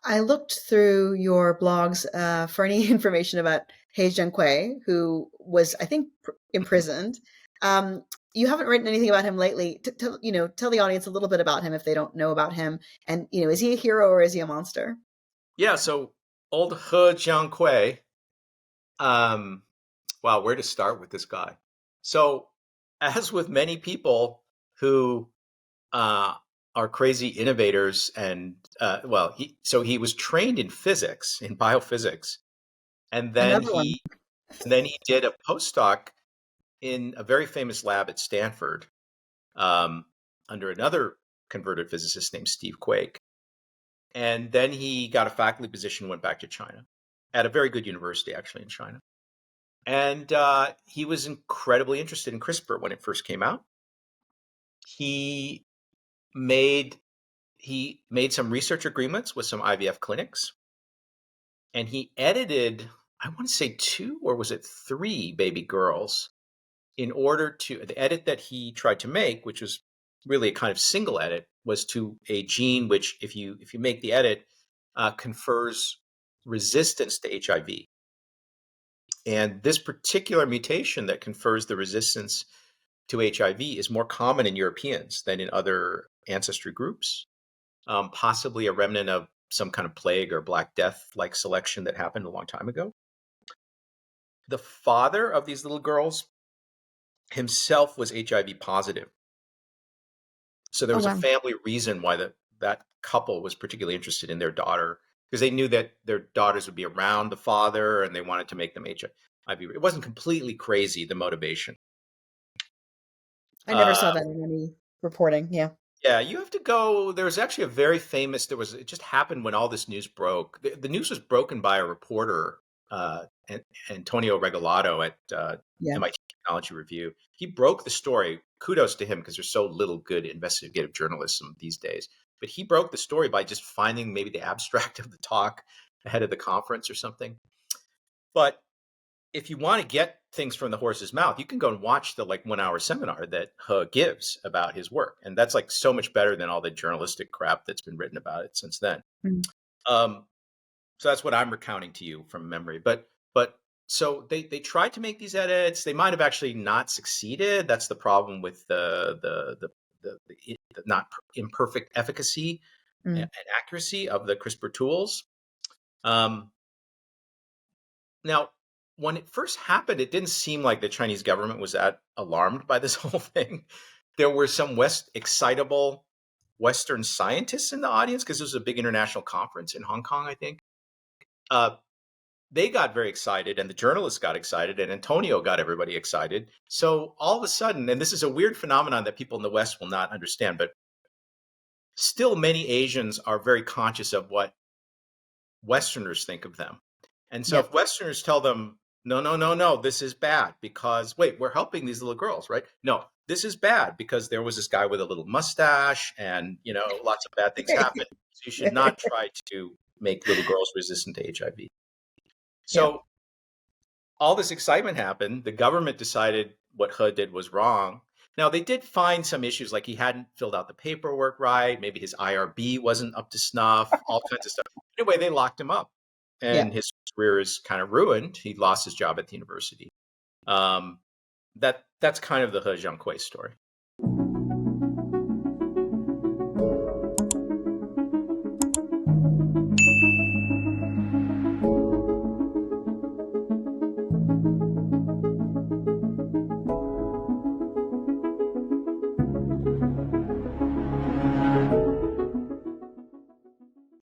I looked through your blogs for any information about He Jiankui, who was, I think, imprisoned. Um, you haven't written anything about him lately. Tell the audience a little bit about him if they don't know about him. And is he a hero or is he a monster? Yeah, so old He Jiankui. Um, wow, where to start with this guy? So, as with many people who uh, are crazy innovators, and he was trained in physics, in biophysics, and then Another one. he did a postdoc in a very famous lab at Stanford um, under another converted physicist named Steve Quake. And then he got a faculty position, went back to China at a very good university, actually, in China. And he was incredibly interested in CRISPR when it first came out. He made some research agreements with some IVF clinics, and he edited, I want to say two or was it three baby girls in order to the edit that he tried to make, which was really a kind of single edit, was to a gene which, if you make the edit, confers resistance to HIV. And this particular mutation that confers the resistance to HIV is more common in Europeans than in other ancestry groups, possibly a remnant of some kind of plague or Black Death like selection that happened a long time ago. The father of these little girls himself was HIV positive. So there Oh, was a wow. family reason why that couple was particularly interested in their daughter, because they knew that their daughters would be around the father and they wanted to make them HIV. It wasn't completely crazy, the motivation. I never saw Uh, that in any reporting. Yeah. yeah, you have to go. There was actually a very famous, it just happened when all this news broke. The news was broken by a reporter, Antonio Regalado at Yeah. MIT Technology Review. He broke the story. Kudos to him because there's so little good investigative journalism these days. But he broke the story by just finding maybe the abstract of the talk ahead of the conference or something. But if you want to get things from the horse's mouth, you can go and watch the 1 hour seminar that He gives about his work. And that's like so much better than all the journalistic crap that's been written about it since then. Mm. Um, so that's what I'm recounting to you from memory. But so they tried to make these edits. They might have actually not succeeded. That's the problem with the not imperfect efficacy and Mm. accuracy of the CRISPR tools. Um, Now, when it first happened, it didn't seem like the Chinese government was that alarmed by this whole thing. There were some excitable Western scientists in the audience because it was a big international conference in Hong Kong, I think. Uh, they got very excited, and the journalists got excited, and Antonio got everybody excited. So all of a sudden, and this is a weird phenomenon that people in the West will not understand, but still many Asians are very conscious of what Westerners think of them. And so Yep. if Westerners tell them, no, no, no, no, this is bad because, wait, we're helping these little girls, right? No, this is bad because there was this guy with a little mustache and, lots of bad things happen. So you should not try to make little girls resistant to HIV. Yeah. So all this excitement happened. The government decided what He did was wrong. Now, they did find some issues, like he hadn't filled out the paperwork right. Maybe his IRB wasn't up to snuff, all kinds of stuff. Anyway, they locked him up Yeah. and his career is kind of ruined. He lost his job at the university. Um, that's kind of the He Jiankui story.